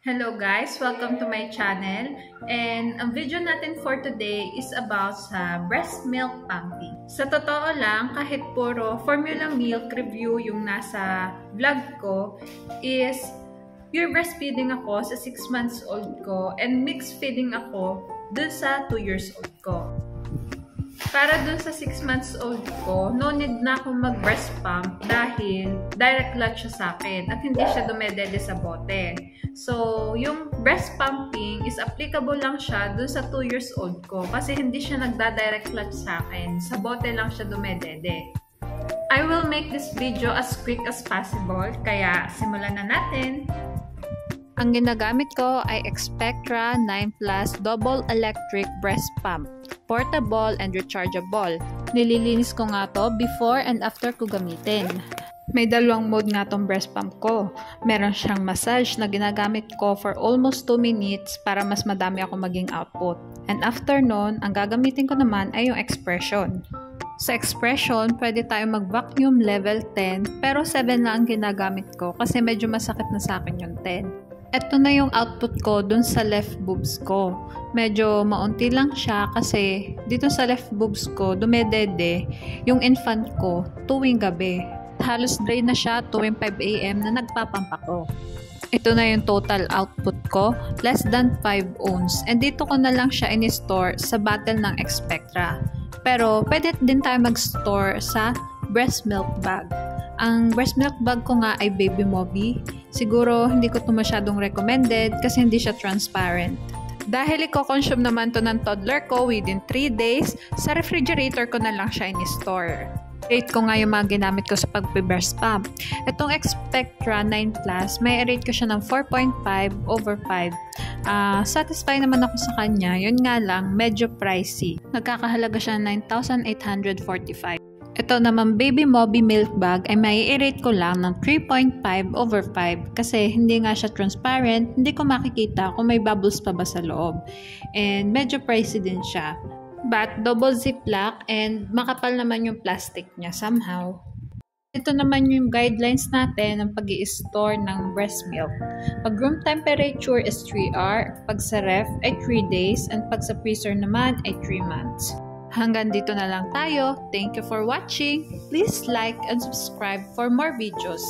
Hello guys! Welcome to my channel. And ang video natin for today is about sa breast milk pumping. Sa totoo lang, kahit puro formula milk review yung nasa vlog ko, is pure breastfeeding ako sa 6 months old ko and mixed feeding ako dun sa 2 years old ko. Para dun sa 6 months old ko, no need na akong mag-breast pump dahil direct latch siya sa akin at hindi siya dumedede sa bote. So, yung breast pumping is applicable lang siya dun sa 2 years old ko kasi hindi siya nagda-direct latch sa akin. Sa bote lang siya dumedede. I will make this video as quick as possible, kaya simulan na natin. Ang ginagamit ko ay Expectra 9 Plus Double Electric Breast Pump. Portable and rechargeable. Nililinis ko nga to before and after ko gamitin. May dalawang mode nga tong breast pump ko. Meron siyang massage na ginagamit ko for almost 2 minutes para mas madami ako maging output. And after nun, ang gagamitin ko naman ay yung expression. Sa expression, pwede tayo mag-vacuum level 10 pero 7 lang ang ginagamit ko kasi medyo masakit na sa akin yung 10. Ito na yung output ko dun sa left boobs ko. Medyo maunti lang siya kasi dito sa left boobs ko dumedede yung infant ko tuwing gabi. Halos dry na siya tuwing 5 AM na nagpapampa ko. Ito na yung total output ko, less than 5 ounce. And dito ko na lang siya in-store sa bottle ng Expectra. Pero pwede din tayo mag-store sa breast milk bag. Ang breast milk bag ko nga ay Baby Mobi. Siguro hindi ko ito masyadong recommended kasi hindi siya transparent. Dahil i-consume naman to ng toddler ko within 3 days, sa refrigerator ko na lang siya in-store. Rate ko nga yung mga ginamit ko sa pag-breast pump. Itong Expectra 9 Plus, may rate ko siya ng 4.5/5. Satisfied naman ako sa kanya, yun nga lang, medyo pricey. Nagkakahalaga siya ng 9,845. Ito naman Baby Mobi milk bag ay may i-rate ko lang ng 3.5/5 kasi hindi nga siya transparent, hindi ko makikita kung may bubbles pa ba sa loob. And medyo pricey din siya. But double ziplock and makapal naman yung plastic niya somehow. Ito naman yung guidelines natin ng pag-i-store ng breast milk. Pag room temperature is 3 hours, pag sa ref ay 3 days, and pag sa freezer naman ay 3 months. Hanggang dito na lang tayo. Thank you for watching. Please like and subscribe for more videos.